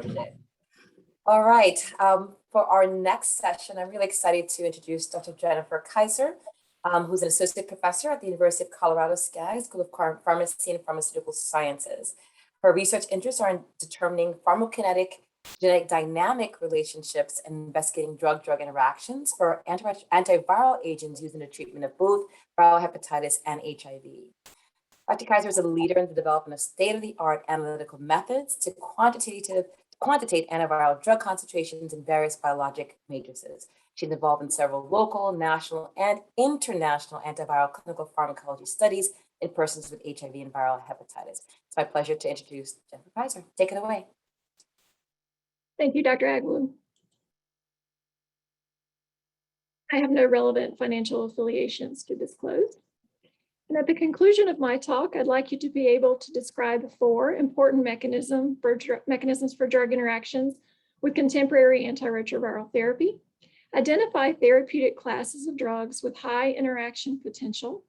today. All right, for our next session, I'm really excited to introduce Dr. Jennifer Kiser, who's an associate professor at the University of Colorado Skaggs School of Pharmacy and Pharmaceutical Sciences. Her research interests are in determining pharmacokinetic genetic dynamic relationships and investigating drug-drug interactions for antiviral agents used in the treatment of both viral hepatitis and HIV. Dr. Kiser is a leader in the development of state-of-the-art analytical methods to quantitate antiviral drug concentrations in various biologic matrices. She's involved in several local, national, and international antiviral clinical pharmacology studies in persons with HIV and viral hepatitis. It's my pleasure to introduce Jennifer Kiser. Take it away. Thank you, Dr. Agwu. I have no relevant financial affiliations to disclose. And at the conclusion of my talk, I'd like you to be able to describe 4 important mechanisms for drug interactions with contemporary antiretroviral therapy, identify therapeutic classes of drugs with high interaction potential,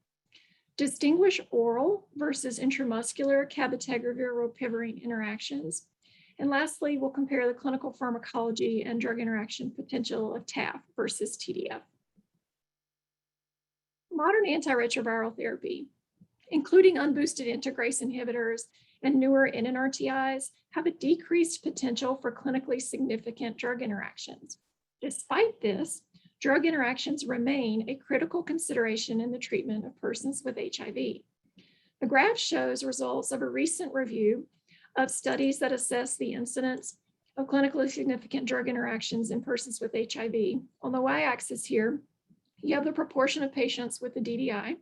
distinguish oral versus intramuscular cabotegravir-rilpivirine interactions, and lastly, we'll compare the clinical pharmacology and drug interaction potential of TAF versus TDF. Modern antiretroviral therapy, including unboosted integrase inhibitors and newer NNRTIs, have a decreased potential for clinically significant drug interactions. Despite this, drug interactions remain a critical consideration in the treatment of persons with HIV. The graph shows results of a recent review of studies that assess the incidence of clinically significant drug interactions in persons with HIV. On the y-axis here, you have the proportion of patients with the DDI,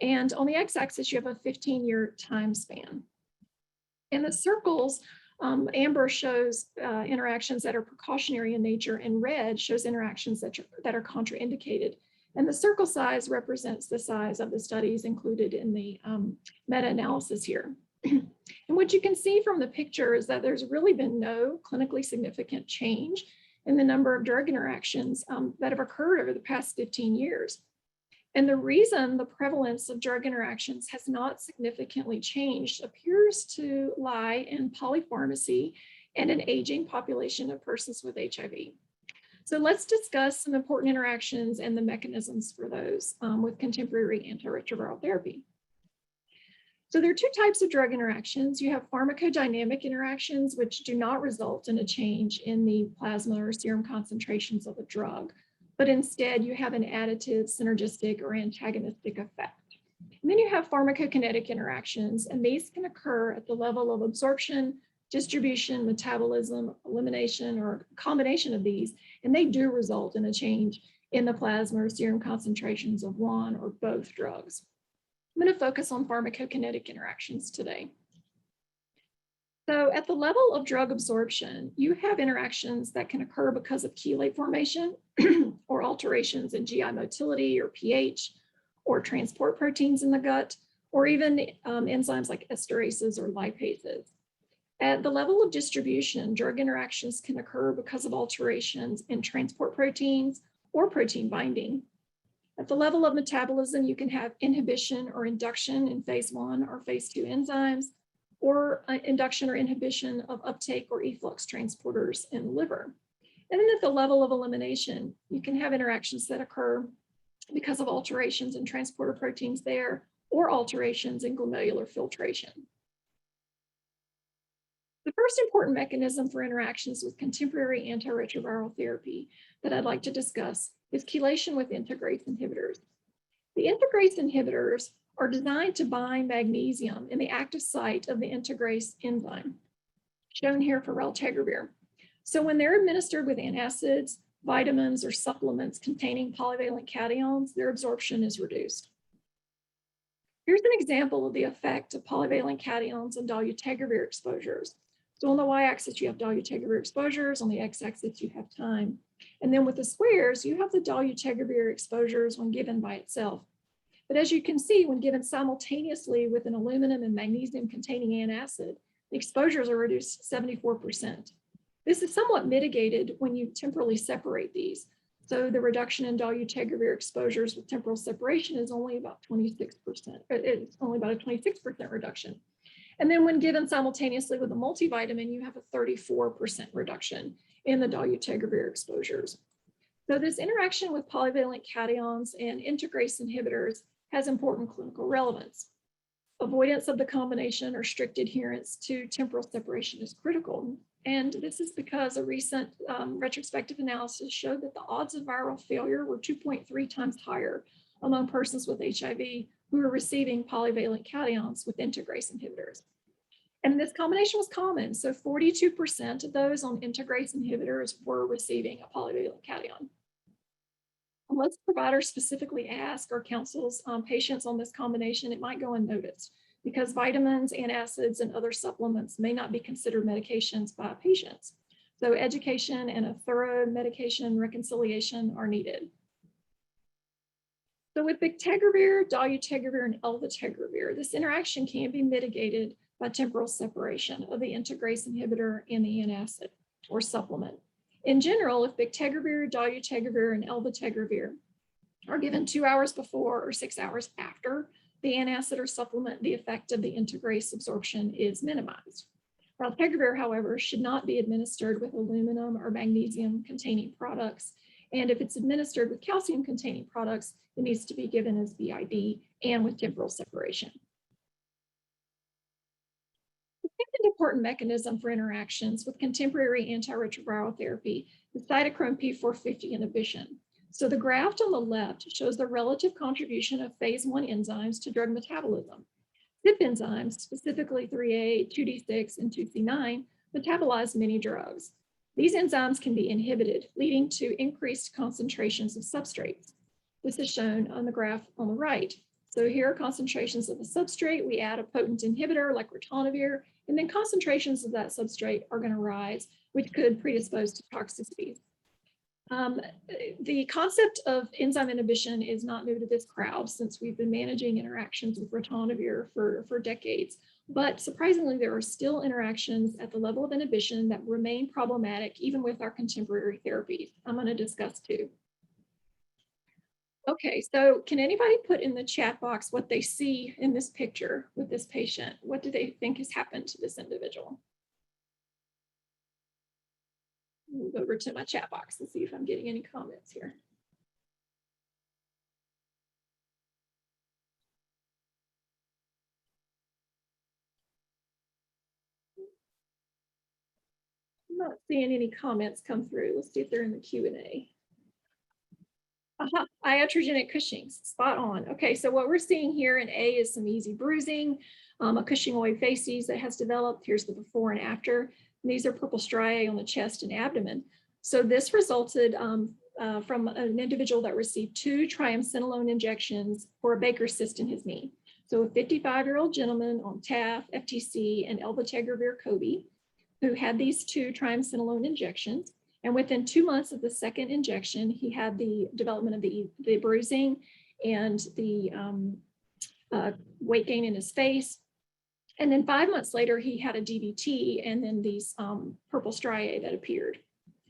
and on the x-axis, you have a 15-year time span. In the circles, amber shows interactions that are precautionary in nature, and red shows interactions that are contraindicated. And the circle size represents the size of the studies included in the meta-analysis here. And what you can see from the picture is that there's really been no clinically significant change in the number of drug interactions that have occurred over the past 15 years. And the reason the prevalence of drug interactions has not significantly changed appears to lie in polypharmacy and an aging population of persons with HIV. So let's discuss some important interactions and the mechanisms for those with contemporary antiretroviral therapy. So there are 2 types of drug interactions. You have pharmacodynamic interactions, which do not result in a change in the plasma or serum concentrations of a drug, but instead you have an additive, synergistic, or antagonistic effect. And then you have pharmacokinetic interactions, and these can occur at the level of absorption, distribution, metabolism, elimination, or a combination of these, and they do result in a change in the plasma or serum concentrations of one or both drugs. I'm going to focus on pharmacokinetic interactions today. So at the level of drug absorption, you have interactions that can occur because of chelate formation or alterations in GI motility or pH, or transport proteins in the gut, or even enzymes like esterases or lipases. At the level of distribution, drug interactions can occur because of alterations in transport proteins or protein binding. At the level of metabolism, you can have inhibition or induction in phase 1 or phase 2 enzymes, or induction or inhibition of uptake or efflux transporters in the liver. And then at the level of elimination, you can have interactions that occur because of alterations in transporter proteins there, or alterations in glomerular filtration. The first important mechanism for interactions with contemporary antiretroviral therapy that I'd like to discuss is chelation with integrase inhibitors. The integrase inhibitors are designed to bind magnesium in the active site of the integrase enzyme, shown here for raltegravir. So when they're administered with antacids, vitamins, or supplements containing polyvalent cations, their absorption is reduced. Here's an example of the effect of polyvalent cations on dolutegravir exposures. So on the y-axis, you have dolutegravir exposures. On the x-axis, you have time. And then with the squares, you have the dolutegravir exposures when given by itself. But as you can see, when given simultaneously with an aluminum and magnesium containing antacid, the exposures are reduced 74%. This is somewhat mitigated when you temporally separate these. So the reduction in dolutegravir exposures with temporal separation is only about 26%. It's only about a 26% reduction. And then when given simultaneously with a multivitamin, you have a 34% reduction in the dolutegravir exposures. So this interaction with polyvalent cations and integrase inhibitors has important clinical relevance. Avoidance of the combination or strict adherence to temporal separation is critical. And this is because a recent retrospective analysis showed that the odds of viral failure were 2.3 times higher among persons with HIV who were receiving polyvalent cations with integrase inhibitors. And this combination was common. So 42% of those on integrase inhibitors were receiving a polyvalent cation. Unless providers specifically ask or counsels patients on this combination, it might go unnoticed because vitamins, antacids, and other supplements may not be considered medications by patients. So education and a thorough medication reconciliation are needed. So with bictegravir, dolutegravir, and elvitegravir, this interaction can be mitigated by temporal separation of the integrase inhibitor and the antacid or supplement. In general, if bictegravir, dolutegravir, and elvitegravir are given 2 hours before or 6 hours after the antacid or supplement, the effect of the integrase absorption is minimized. Raltegravir, however, should not be administered with aluminum or magnesium-containing products. And if it's administered with calcium-containing products, it needs to be given as BID and with temporal separation. The second important mechanism for interactions with contemporary antiretroviral therapy is cytochrome P450 inhibition. So the graph on the left shows the relative contribution of phase 1 enzymes to drug metabolism. CYP enzymes, specifically 3A, 2D6, and 2C9, metabolize many drugs. These enzymes can be inhibited, leading to increased concentrations of substrates. This is shown on the graph on the right. So here are concentrations of the substrate. We add a potent inhibitor like ritonavir, and then concentrations of that substrate are going to rise, which could predispose to toxicities. The concept of enzyme inhibition is not new to this crowd since we've been managing interactions with ritonavir for decades. But surprisingly, there are still interactions at the level of inhibition that remain problematic even with our contemporary therapies. I'm going to discuss two. Okay, so can anybody put in the chat box what they see in this picture with this patient? What do they think has happened to this individual? Move over to my chat box and see if I'm getting any comments here. I'm not seeing any comments come through. Let's see if they're in the Q&A. Iatrogenic Cushing's, spot on. Okay, so what we're seeing here in A is some easy bruising, a Cushingoid facies that has developed. Here's the before and after. And these are purple striae on the chest and abdomen. So this resulted from an individual that received 2 triamcinolone injections for a Baker's cyst in his knee. So a 55-year-old gentleman on TAF, FTC, and elvitegravir Cobi, who had these 2 triamcinolone injections. And within 2 months of the second injection, he had the development of the bruising and the weight gain in his face. And then 5 months later, he had a DVT and then these purple striae that appeared.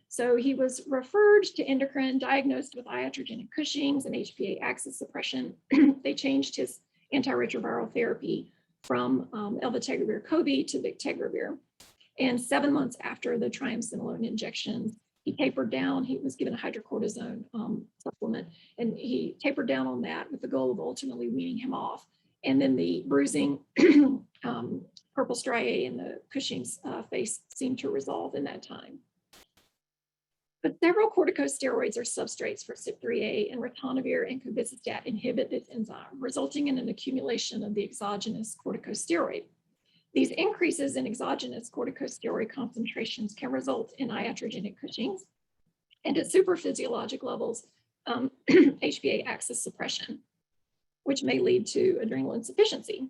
So he was referred to endocrine, diagnosed with iatrogenic Cushing's and HPA axis suppression. They changed his antiretroviral therapy from elvitegravir Cobi to bictegravir. And 7 months after the triamcinolone injections, he tapered down. He was given a hydrocortisone supplement, and he tapered down on that with the goal of ultimately weaning him off. And then the bruising, purple striae in the Cushing's face seemed to resolve in that time. But several corticosteroids are substrates for CYP3A, and ritonavir and cobicistat inhibit this enzyme, resulting in an accumulation of the exogenous corticosteroid. These increases in exogenous corticosteroid concentrations can result in iatrogenic Cushing's and at supraphysiologic levels, HPA axis suppression, which may lead to adrenal insufficiency.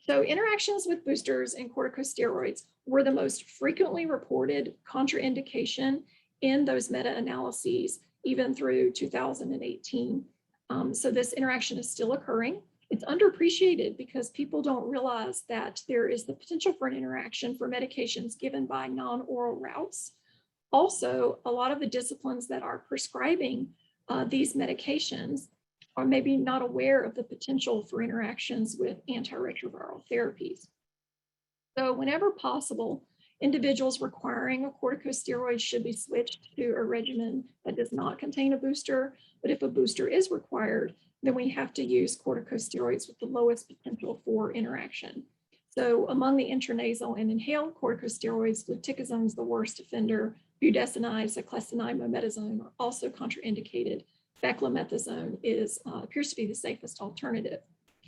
So interactions with boosters and corticosteroids were the most frequently reported contraindication in those meta-analyses, even through 2018. So this interaction is still occurring. It's underappreciated because people don't realize that there is the potential for an interaction for medications given by non-oral routes. Also, a lot of the disciplines that are prescribing these medications are maybe not aware of the potential for interactions with antiretroviral therapies. So whenever possible, individuals requiring a corticosteroid should be switched to a regimen that does not contain a booster. But if a booster is required, then we have to use corticosteroids with the lowest potential for interaction. So among the intranasal and inhaled corticosteroids, fluticasone is the worst offender. Budesonide, cyclosinide, mometasone are also contraindicated. Beclomethasone appears to be the safest alternative.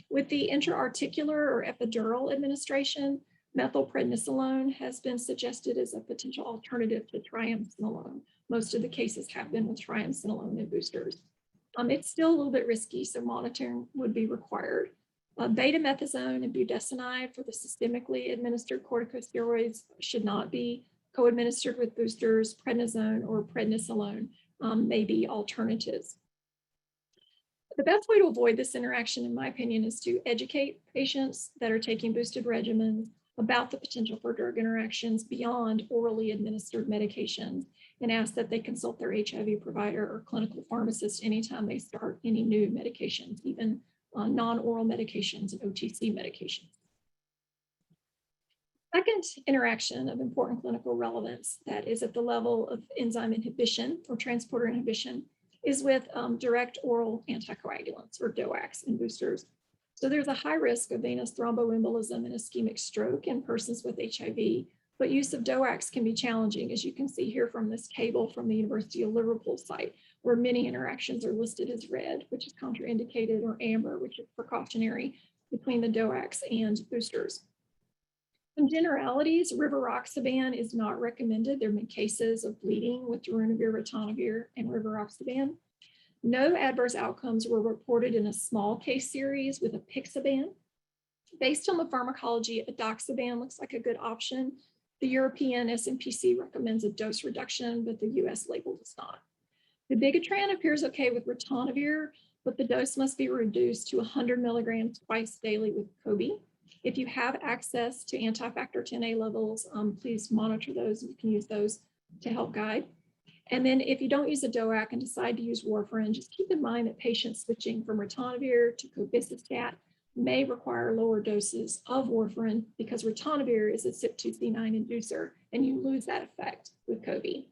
With the intraarticular or epidural administration, methylprednisolone has been suggested as a potential alternative to triamcinolone. Most of the cases have been with triamcinolone and boosters. It's still a little bit risky, so monitoring would be required. Betamethasone and budesonide for the systemically administered corticosteroids should not be co-administered with boosters. Prednisone or prednisolone may be alternatives. The best way to avoid this interaction, in my opinion, is to educate patients that are taking boosted regimens about the potential for drug interactions beyond orally administered medications, and ask that they consult their HIV provider or clinical pharmacist anytime they start any new medications, even non-oral medications and OTC medications. Second interaction of important clinical relevance that is at the level of enzyme inhibition or transporter inhibition is with direct oral anticoagulants or DOACs and boosters. So there's a high risk of venous thromboembolism and ischemic stroke in persons with HIV, but use of DOACs can be challenging, as you can see here from this table from the University of Liverpool site, where many interactions are listed as red, which is contraindicated, or amber, which is precautionary, between the DOACs and boosters. Some generalities: rivaroxaban is not recommended. There have been cases of bleeding with darunavir, ritonavir, and rivaroxaban. No adverse outcomes were reported in a small case series with apixaban. Based on the pharmacology, edoxaban looks like a good option. The European SMPC recommends a dose reduction, but the US label does not. The Dabigatran appears okay with ritonavir, but the dose must be reduced to 100 milligrams twice daily with COVID. If you have access to anti-factor 10A levels, please monitor those. You can use those to help guide. And then if you don't use a DOAC and decide to use warfarin, just keep in mind that patients switching from ritonavir to cobicistat may require lower doses of warfarin because ritonavir is a CYP2C9 inducer, and you lose that effect with COVID.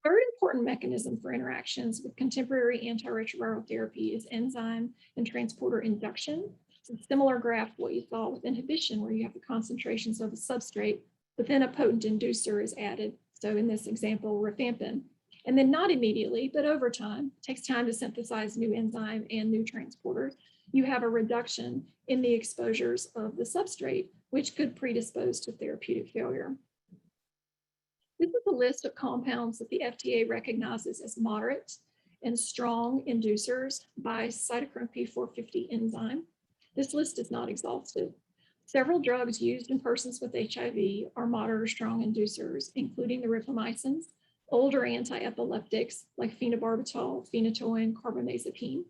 Third important mechanism for interactions with contemporary antiretroviral therapy is enzyme and transporter induction. It's a similar graph to what you saw with inhibition, where you have the concentrations of a substrate, but then a potent inducer is added. So in this example, rifampin. And then not immediately, but over time, it takes time to synthesize new enzyme and new transporters. You have a reduction in the exposures of the substrate, which could predispose to therapeutic failure. This is a list of compounds that the FDA recognizes as moderate and strong inducers by cytochrome P450 enzyme. This list is not exhaustive. Several drugs used in persons with HIV are moderate or strong inducers, including the rifamycins, older anti-epileptics like phenobarbital, phenytoin, carbamazepine,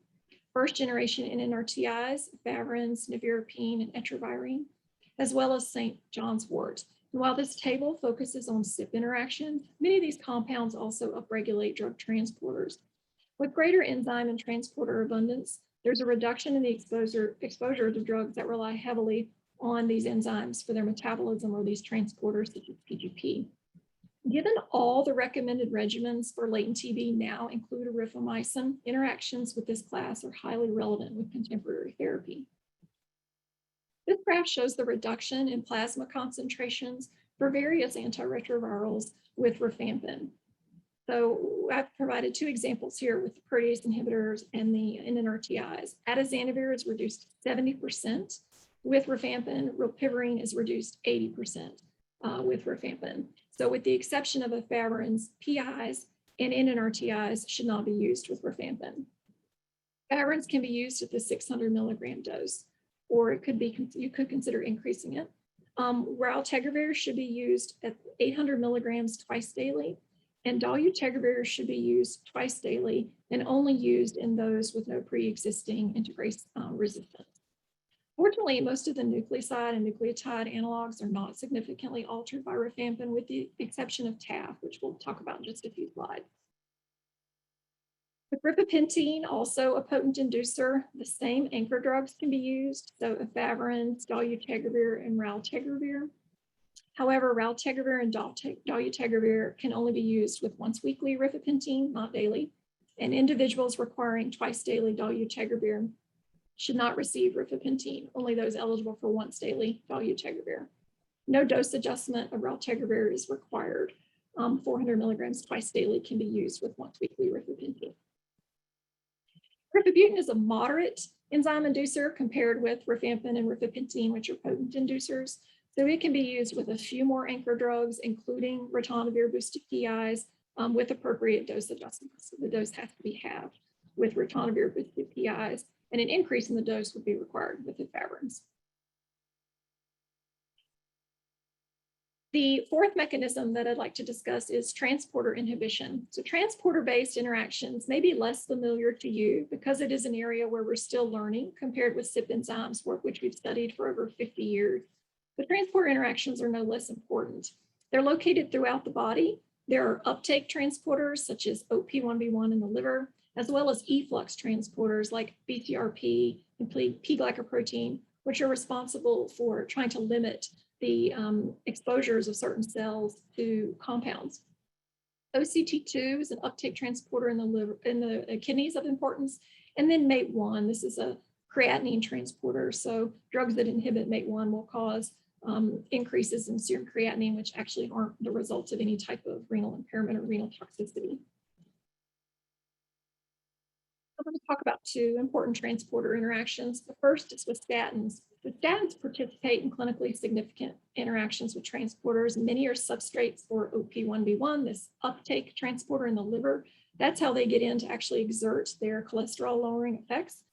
first generation NNRTIs, efavirenz, nevirapine, and etravirine, as well as St. John's wort. And while this table focuses on CYP interactions, many of these compounds also upregulate drug transporters. With greater enzyme and transporter abundance, there's a reduction in the exposure to drugs that rely heavily on these enzymes for their metabolism or these transporters such as PGP. Given all the recommended regimens for latent TB now include rifamycin, interactions with this class are highly relevant with contemporary therapy. This graph shows the reduction in plasma concentrations for various antiretrovirals with rifampin. So I've provided two examples here with the protease inhibitors and the NNRTIs. Atazanavir is reduced 70% with rifampin. Rilpivirine is reduced 80% with rifampin. So with the exception of efavirenz, PIs and NNRTIs should not be used with rifampin. Efavirenz can be used at the 600 milligram dose, or it could be, you could consider increasing it. Raltegravir should be used at 800 milligrams twice daily, and dolutegravir should be used twice daily and only used in those with no pre-existing integrase resistance. Fortunately, most of the nucleoside and nucleotide analogs are not significantly altered by rifampin, with the exception of TAF, which we'll talk about in just a few slides. With rifapentine, also a potent inducer, the same anchor drugs can be used, so efavirenz, dolutegravir, and raltegravir. However, raltegravir and dolutegravir can only be used with once weekly rifapentine, not daily, and individuals requiring twice daily dolutegravir should not receive rifapentine, only those eligible for once daily dolutegravir. No dose adjustment of raltegravir is required. 400 milligrams twice daily can be used with once weekly rifapentine. Pepibutine is a moderate enzyme inducer compared with rifampin and rifapentine, which are potent inducers. So it can be used with a few more anchor drugs, including ritonavir boosted PIs, with appropriate dose adjustments. So the dose has to be halved with ritonavir boosted PIs, and an increase in the dose would be required with efavirenz. The fourth mechanism that I'd like to discuss is transporter inhibition. So transporter-based interactions may be less familiar to you because it is an area where we're still learning compared with CYP enzymes, which we've studied for over 50 years. But transporter interactions are no less important. They're located throughout the body. There are uptake transporters such as OP1B1 in the liver, as well as efflux transporters like BCRP and P-glycoprotein, which are responsible for trying to limit the exposures of certain cells to compounds. OCT2 is an uptake transporter in the liver, in the kidneys of importance, and then MATE1. This is a creatinine transporter. So drugs that inhibit MATE1 will cause increases in serum creatinine, which actually aren't the results of any type of renal impairment or renal toxicity. I'm going to talk about two important transporter interactions. The first is with statins. The statins participate in clinically significant interactions with transporters. Many are substrates for OP1B1, this uptake transporter in the liver. That's how they get in to actually exert their cholesterol lowering effects.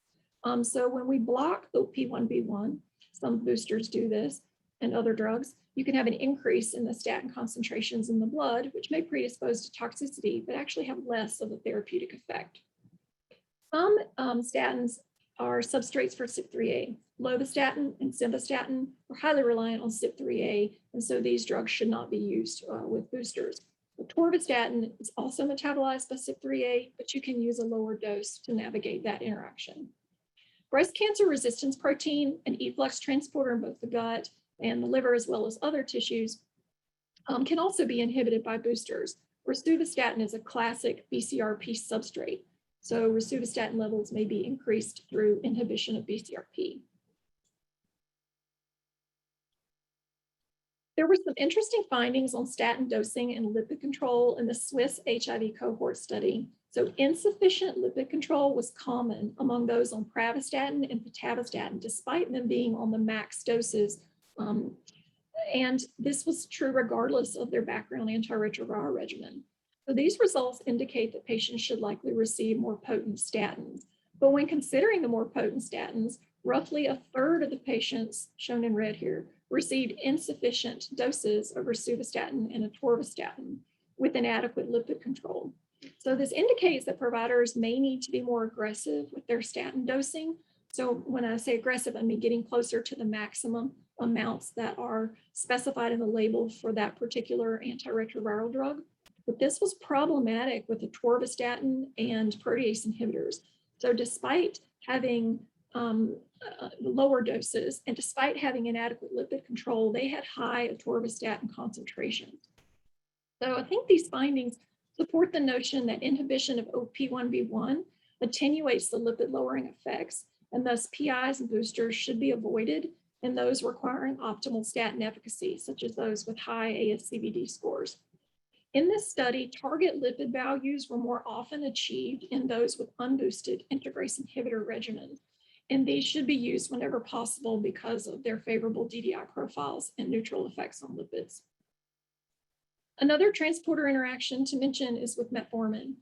So when we block OP1B1, some boosters do this and other drugs, you can have an increase in the statin concentrations in the blood, which may predispose to toxicity, but actually have less of a therapeutic effect. Some statins are substrates for CYP3A. Lovastatin and simvastatin are highly reliant on CYP3A, and so these drugs should not be used with boosters. Atorvastatin is also metabolized by CYP3A, but you can use a lower dose to navigate that interaction. Breast cancer resistance protein, an efflux transporter in both the gut and the liver, as well as other tissues, can also be inhibited by boosters. Rosuvastatin is a classic BCRP substrate. So rosuvastatin levels may be increased through inhibition of BCRP. There were some interesting findings on statin dosing and lipid control in the Swiss HIV cohort study. So insufficient lipid control was common among those on pravastatin and pitavastatin, despite them being on the max doses. And this was true regardless of their background antiretroviral regimen. So these results indicate that patients should likely receive more potent statins. But when considering the more potent statins, roughly a third of the patients, shown in red here, received insufficient doses of rosuvastatin and atorvastatin with inadequate lipid control. So this indicates that providers may need to be more aggressive with their statin dosing. So when I say aggressive, I mean getting closer to the maximum amounts that are specified in the label for that particular antiretroviral drug. But this was problematic with atorvastatin and protease inhibitors. So despite having lower doses and despite having inadequate lipid control, they had high atorvastatin concentrations. So I think these findings support the notion that inhibition of OP1B1 attenuates the lipid lowering effects, and thus PIs and boosters should be avoided in those requiring optimal statin efficacy, such as those with high ASCVD scores. In this study, target lipid values were more often achieved in those with unboosted integrase inhibitor regimens, and these should be used whenever possible because of their favorable DDI profiles and neutral effects on lipids. Another transporter interaction to mention is with metformin.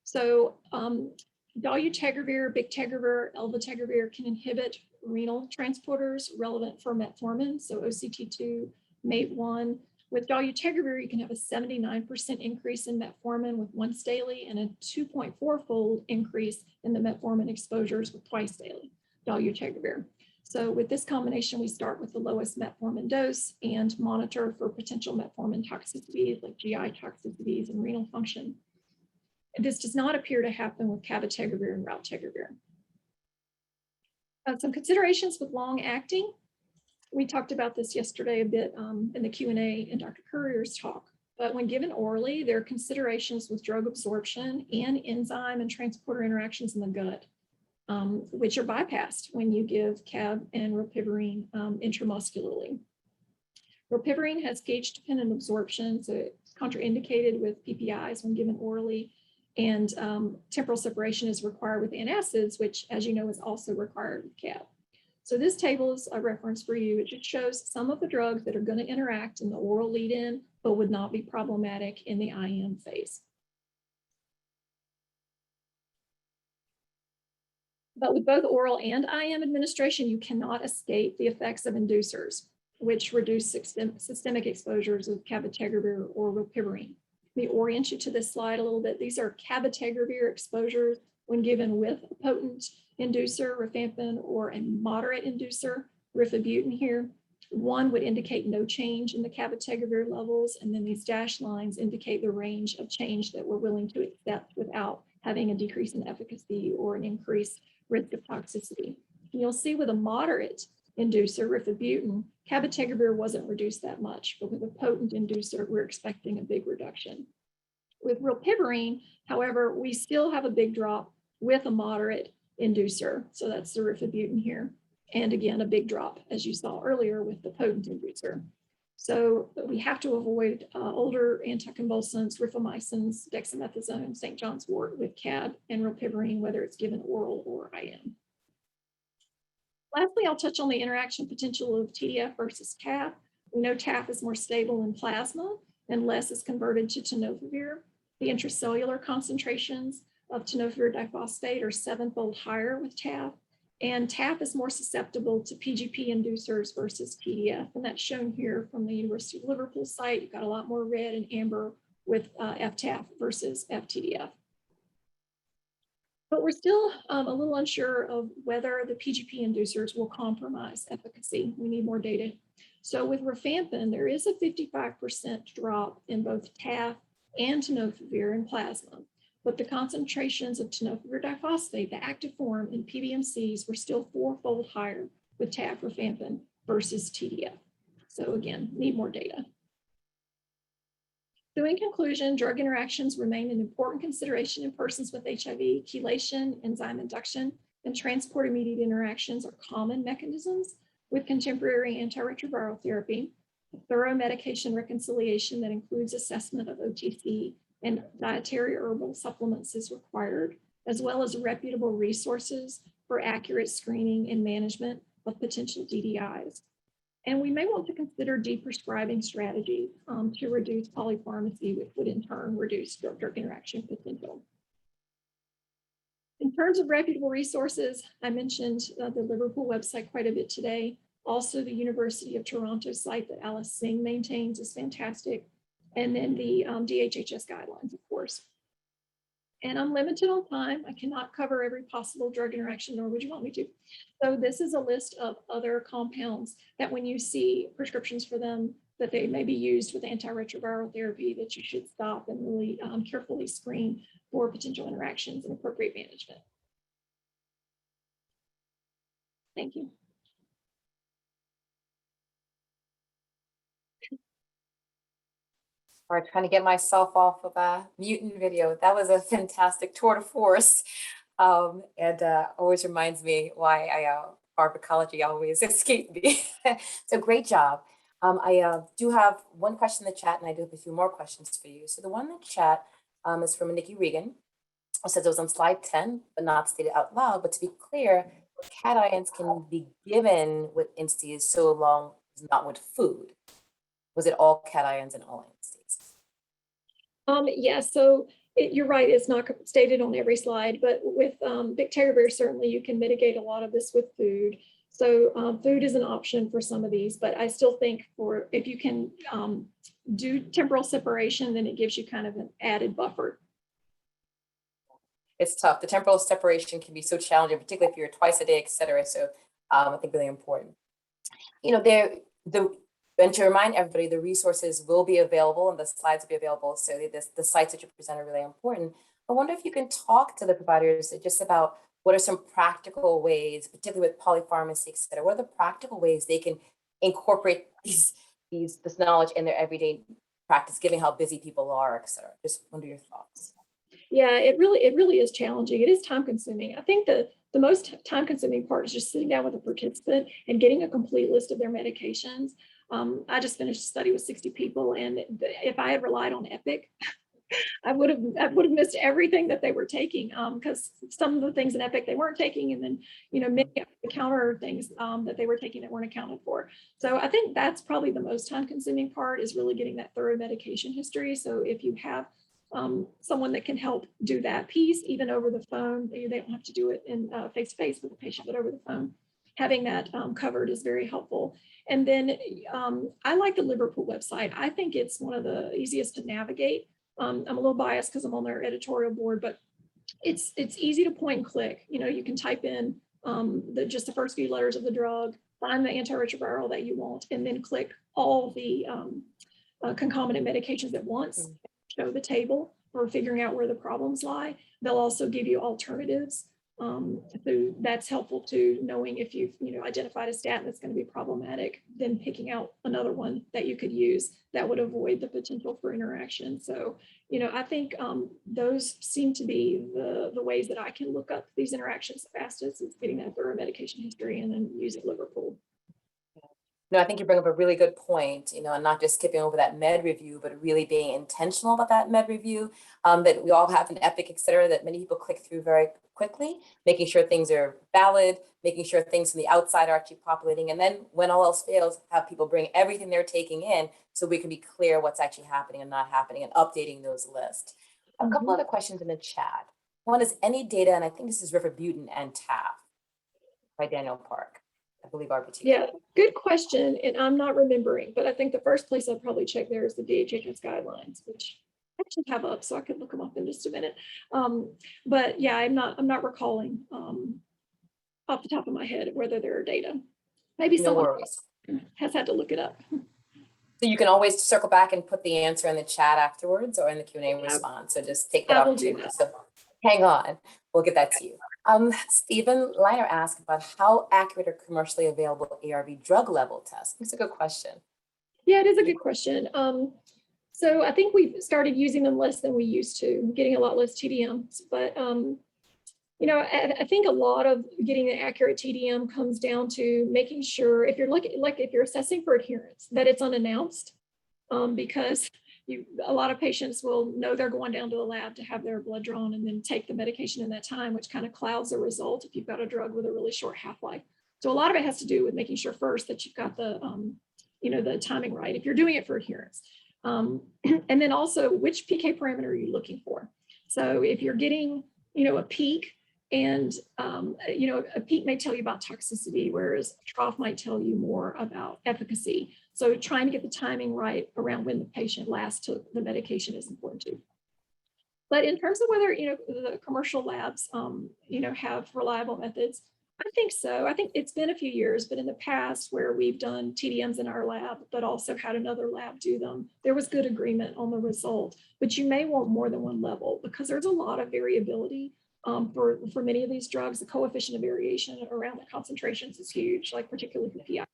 So dolutegravir, bictegravir, elvategravir can inhibit renal transporters relevant for metformin, so OCT2, MATE1. With dolutegravir, you can have a 79% increase in metformin with once daily and a 2.4-fold increase in the metformin exposures with twice daily dolutegravir. So with this combination, we start with the lowest metformin dose and monitor for potential metformin toxicities like GI toxicities and renal function. This does not appear to happen with cabotegravir and raltegravir. Some considerations with long-acting. We talked about this yesterday a bit in the Q&A in Dr. Courier's talk, but when given orally, there are considerations with drug absorption and enzyme and transporter interactions in the gut, which are bypassed when you give cab and rilpivirine intramuscularly. Rilpivirine has pH-dependent absorption, so it's contraindicated with PPIs when given orally, and temporal separation is required with antacids, which, as you know, is also required with cab. So this table is a reference for you. It just shows some of the drugs that are going to interact in the oral lead-in, but would not be problematic in the IM phase. But with both oral and IM administration, you cannot escape the effects of inducers, which reduce systemic exposures of cabotegravir or rilpivirine. Let me orient you to this slide a little bit. These are cabotegravir exposures when given with a potent inducer, rifampin, or a moderate inducer, rifabutine here. One would indicate no change in the cabotegravir levels, and then these dashed lines indicate the range of change that we're willing to accept without having a decrease in efficacy or an increased risk of toxicity. And you'll see with a moderate inducer, rifabutine, cabotegravir wasn't reduced that much, but with a potent inducer, we're expecting a big reduction. With rilpivirine, however, we still have a big drop with a moderate inducer. So that's the rifabutine here. And again, a big drop, as you saw earlier, with the potent inducer. So we have to avoid older anticonvulsants, rifamycins, dexamethasone, St. John's wort with cab and rilpivirine, whether it's given oral or IM. Lastly, I'll touch on the interaction potential of TDF versus TAF. We know TAF is more stable in plasma and less is converted to tenofovir. The intracellular concentrations of tenofovir diphosphate are 7-fold higher with TAF, and TAF is more susceptible to PGP inducers versus TDF, and that's shown here from the University of Liverpool site. You've got a lot more red and amber with FTAF versus FTDF. But we're still a little unsure of whether the PGP inducers will compromise efficacy. We need more data. So with rifampin, there is a 55% drop in both TAF and tenofovir in plasma, but the concentrations of tenofovir diphosphate, the active form in PBMCs, were still 4-fold higher with TAF rifampin versus TDF. So again, need more data. So in conclusion, drug interactions remain an important consideration in persons with HIV. Chelation, enzyme induction, and transport-immediate interactions are common mechanisms with contemporary antiretroviral therapy. A thorough medication reconciliation that includes assessment of OTC and dietary herbal supplements is required, as well as reputable resources for accurate screening and management of potential DDIs. And we may want to consider deprescribing strategies to reduce polypharmacy, which would in turn reduce drug-drug interaction potential. In terms of reputable resources, I mentioned the Liverpool website quite a bit today. Also, the University of Toronto site that Alice Singh maintains is fantastic. And then the DHHS guidelines, of course. And I'm limited on time. I cannot cover every possible drug interaction, nor would you want me to. So this is a list of other compounds that when you see prescriptions for them, that they may be used with antiretroviral therapy, that you should stop and really carefully screen for potential interactions and appropriate management. Thank you. Or trying to get myself off of a mutant video. That was a fantastic tour de force. And always reminds me why pharmacology always escaped me. So great job. I do have one question in the chat, and I do have a few more questions for you. So the one in the chat is from Nikki Regan. It says it was on slide 10, but not stated out loud. But to be clear, cations can be given with INSTIs so long as not with food. Was it all cations and all INSTIs? Yeah, so you're right, it's not stated on every slide, but with bictegravir, certainly you can mitigate a lot of this with food. So food is an option for some of these, but I still think if you can do temporal separation, then it gives you kind of an added buffer. It's tough. The temporal separation can be so challenging, particularly if you're twice a day, et cetera. So I think really important. You know, and to remind everybody, the resources will be available and the slides will be available. So the sites that you present are really important. But wonder if you can talk to the providers just about what are some practical ways, particularly with polypharmacy, et cetera, what are the practical ways they can incorporate this knowledge in their everyday practice, given how busy people are, et cetera? Just wonder your thoughts. Yeah, it really is challenging. It is time consuming. I think the most time consuming part is just sitting down with a participant and getting a complete list of their medications. I just finished a study with 60 people, and if I had relied on Epic, I would have missed everything that they were taking, because some of the things in Epic they weren't taking, and then many counter things that they were taking that weren't accounted for. So I think that's probably the most time consuming part, is really getting that thorough medication history. So if you have someone that can help do that piece, even over the phone, they don't have to do it in face to face with the patient, but over the phone, having that covered is very helpful. And then I like the Liverpool website. I think it's one of the easiest to navigate. I'm a little biased because I'm on their editorial board, but it's easy to point and click. You can type in just the first few letters of the drug, find the antiretroviral that you want, and then click all the concomitant medications at once. Show the table for figuring out where the problems lie. They'll also give you alternatives. So that's helpful to knowing if you've identified a statin that's going to be problematic, then picking out another one that you could use that would avoid the potential for interaction. So I think those seem to be the ways that I can look up these interactions fastest, is getting that thorough medication history and then using Liverpool. No, I think you bring up a really good point, and not just skipping over that med review, but really being intentional about that med review, that we all have an Epic, et cetera, that many people click through very quickly, making sure things are valid, making sure things from the outside are actually populating. And then when all else fails, have people bring everything they're taking in so we can be clear what's actually happening and not happening, and updating those lists. A couple other questions in the chat. One is any data, and I think this is Pepibutine and TAF by Daniel Park. I believe RBT. Yeah, good question. And I'm not remembering, but I think the first place I'd probably check there is the DHHS guidelines, which I actually have up, so I could look them up in just a minute. But yeah, I'm not recalling off the top of my head whether there are data. Maybe someone has had to look it up. So you can always circle back and put the answer in the chat afterwards or in the Q&A response. So just take that opportunity. So hang on, we'll get that to you. Stephen Liner asked about how accurate are commercially available ARV drug level tests. It's a good question. Yeah, it is a good question. So I think we've started using them less than we used to, getting a lot less TDMs. But I think a lot of getting an accurate TDM comes down to making sure, if you're looking, like if you're assessing for adherence, that it's unannounced, because a lot of patients will know they're going down to the lab to have their blood drawn and then take the medication in that time, which kind of clouds the result if you've got a drug with a really short half-life. So a lot of it has to do with making sure first that you've got the the timing right if you're doing it for adherence. And then also, which PK parameter are you looking for? So if you're getting a peak, and a peak may tell you about toxicity, whereas a trough might tell you more about efficacy. So trying to get the timing right around when the patient last took the medication is important too. But in terms of whether the commercial labs have reliable methods, I think so. I think it's been a few years, but in the past where we've done TDMs in our lab, but also had another lab do them, there was good agreement on the result. But you may want more than one level because there's a lot of variability. For many of these drugs, the coefficient of variation around the concentrations is huge, like particularly for PI.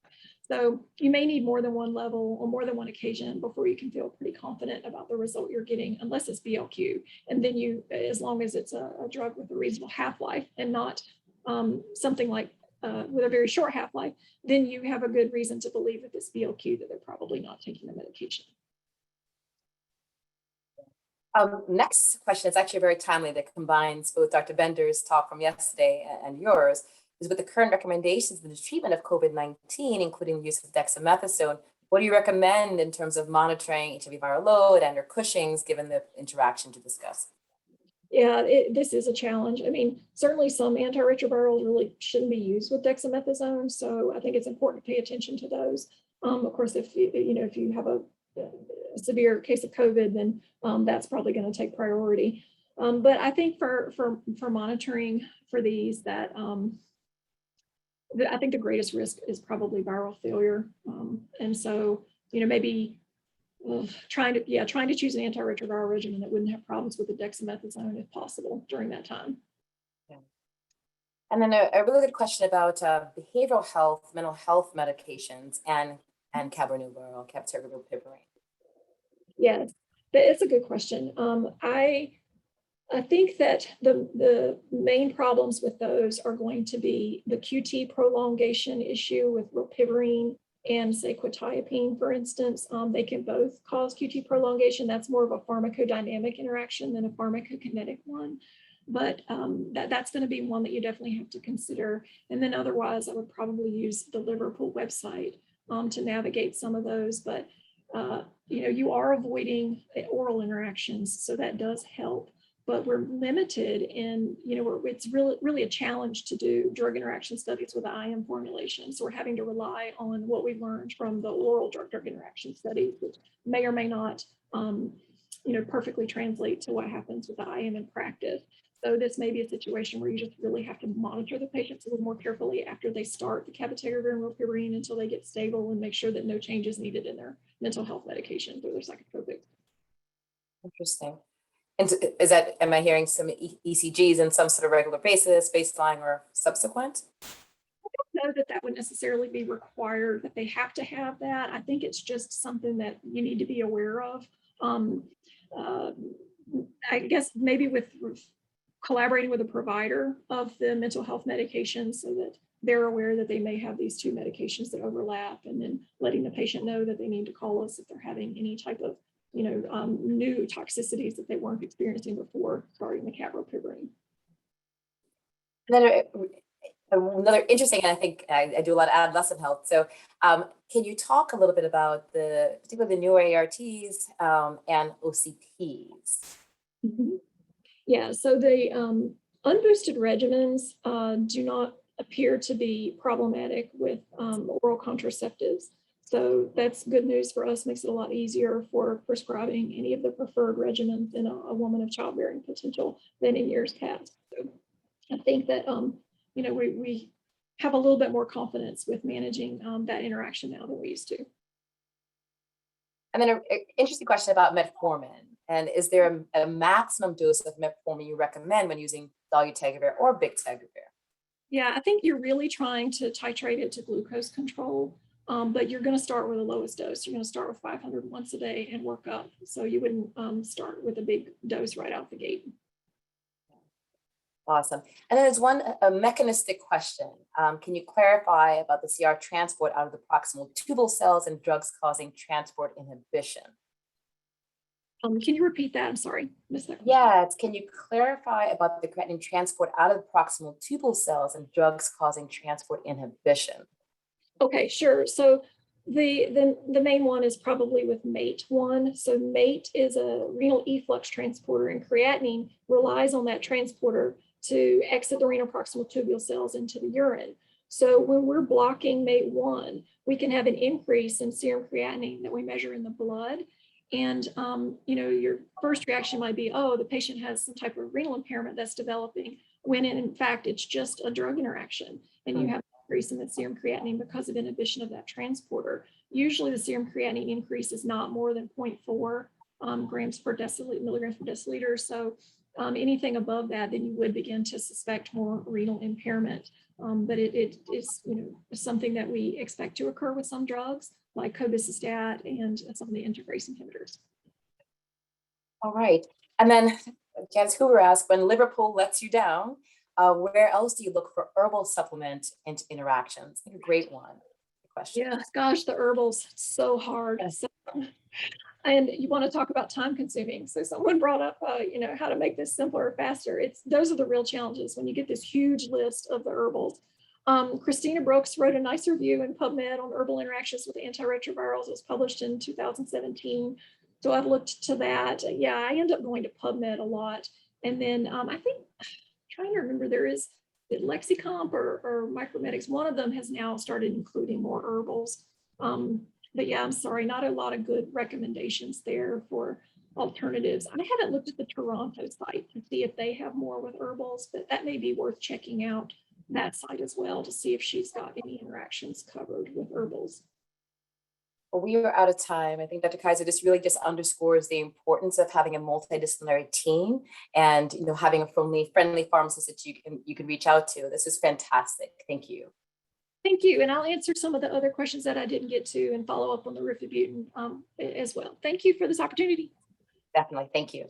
So you may need more than one level or more than one occasion before you can feel pretty confident about the result you're getting, unless it's BLQ. And then as long as it's a drug with a reasonable half-life and not something like with a very short half-life, then you have a good reason to believe if it's BLQ that they're probably not taking the medication. Next question is actually very timely, that combines both Dr. Bender's talk from yesterday and yours, is with the current recommendations in the treatment of COVID-19, including the use of dexamethasone. What do you recommend in terms of monitoring HIV viral load and or Cushing's, given the interaction to discuss? Yeah, this is a challenge. I mean, certainly some antiretrovirals really shouldn't be used with dexamethasone, so I think it's important to pay attention to those. Of course, if you have a severe case of COVID, then that's probably going to take priority. But I think for monitoring for these, that I think the greatest risk is probably viral failure. And so, maybe trying to choose an antiretroviral regimen that wouldn't have problems with the dexamethasone if possible during that time. Yeah. And then a really good question about behavioral health, mental health medications, and cabernet piperine. Yes, it's a good question. I think that the main problems with those are going to be the QT prolongation issue with rilpivirine and say quetiapine, for instance. They can both cause QT prolongation. That's more of a pharmacodynamic interaction than a pharmacokinetic one. But that's going to be one that you definitely have to consider. And then otherwise, I would probably use the Liverpool website to navigate some of those. But you are avoiding oral interactions, so that does help. But we're limited in, it's really a challenge to do drug interaction studies with IM formulation. So we're having to rely on what we've learned from the oral drug interaction studies, which may or may not, perfectly translate to what happens with the IM in practice. So this may be a situation where you just really have to monitor the patients a little more carefully after they start the cabotegravir and rilpivirine until they get stable and make sure that no change is needed in their mental health medications or their psychotropics. Interesting. And am I hearing some ECGs in some sort of regular basis, baseline or subsequent? I don't know that would necessarily be required, that they have to have that. I think it's just something that you need to be aware of. I guess maybe with collaborating with a provider of the mental health medications so that they're aware that they may have these two medications that overlap, and then letting the patient know that they need to call us if they're having any type of new toxicities that they weren't experiencing before starting the cabotegravir. Another interesting, and I think I do a lot of adolescent health. So can you talk a little bit about particularly the newer ARTs and OCPs? Mm-hmm. Yeah, so the unboosted regimens do not appear to be problematic with oral contraceptives. So that's good news for us, makes it a lot easier for prescribing any of the preferred regimens in a woman of childbearing potential than in years past. So I think that, we have a little bit more confidence with managing that interaction now than we used to. And then an interesting question about metformin. And is there a maximum dose of metformin you recommend when using dolutegravir or bictegravir? Yeah, I think you're really trying to titrate it to glucose control. But you're going to start with the lowest dose. You're going to start with 500 once a day and work up. So you wouldn't start with a big dose right out the gate. Awesome. And then there's a mechanistic question. Can you clarify about the CR transport out of the proximal tubal cells and drugs causing transport inhibition? Can you repeat that? I'm sorry, missed that question. Yeah, can you clarify about the creatinine transport out of the proximal tubal cells and drugs causing transport inhibition? Okay, sure. So the main one is probably with MATE1. So MATE is a renal efflux transporter, and creatinine relies on that transporter to exit the renal proximal tubule cells into the urine. So when we're blocking MATE1, we can have an increase in serum creatinine that we measure in the blood. And your first reaction might be, oh, the patient has some type of renal impairment that's developing, when in fact it's just a drug interaction, and you have increase in the serum creatinine because of inhibition of that transporter. Usually the serum creatinine increase is not more than 0.4 milligrams per deciliter. So anything above that, then you would begin to suspect more renal impairment. But it is something that we expect to occur with some drugs like cobicistat and some of the integrase inhibitors. All right. And then Janice Hoover asked, when Liverpool lets you down, where else do you look for herbal supplement interactions? I think a great one. Question. Yeah, gosh, the herbals, it's so hard. Yes. So, and you want to talk about time consuming. So someone brought up, how to make this simpler or faster. Those are the real challenges when you get this huge list of the herbals. Christina Brooks wrote a nice review in PubMed on herbal interactions with antiretrovirals. It was published in 2017. So I've looked to that. Yeah, I end up going to PubMed a lot. And then I think, trying to remember, there is Lexicomp or Micromedics. One of them has now started including more herbals. But yeah, I'm sorry, not a lot of good recommendations there for alternatives. I haven't looked at the Toronto site to see if they have more with herbals, but that may be worth checking out that site as well to see if she's got any interactions covered with herbals. Well, we are out of time. I think Dr. Kiser, this really just underscores the importance of having a multidisciplinary team and having a friendly pharmacist that you can reach out to. This is fantastic. Thank you. Thank you. And I'll answer some of the other questions that I didn't get to and follow up on the rifabutin as well. Thank you for this opportunity. Definitely. Thank you.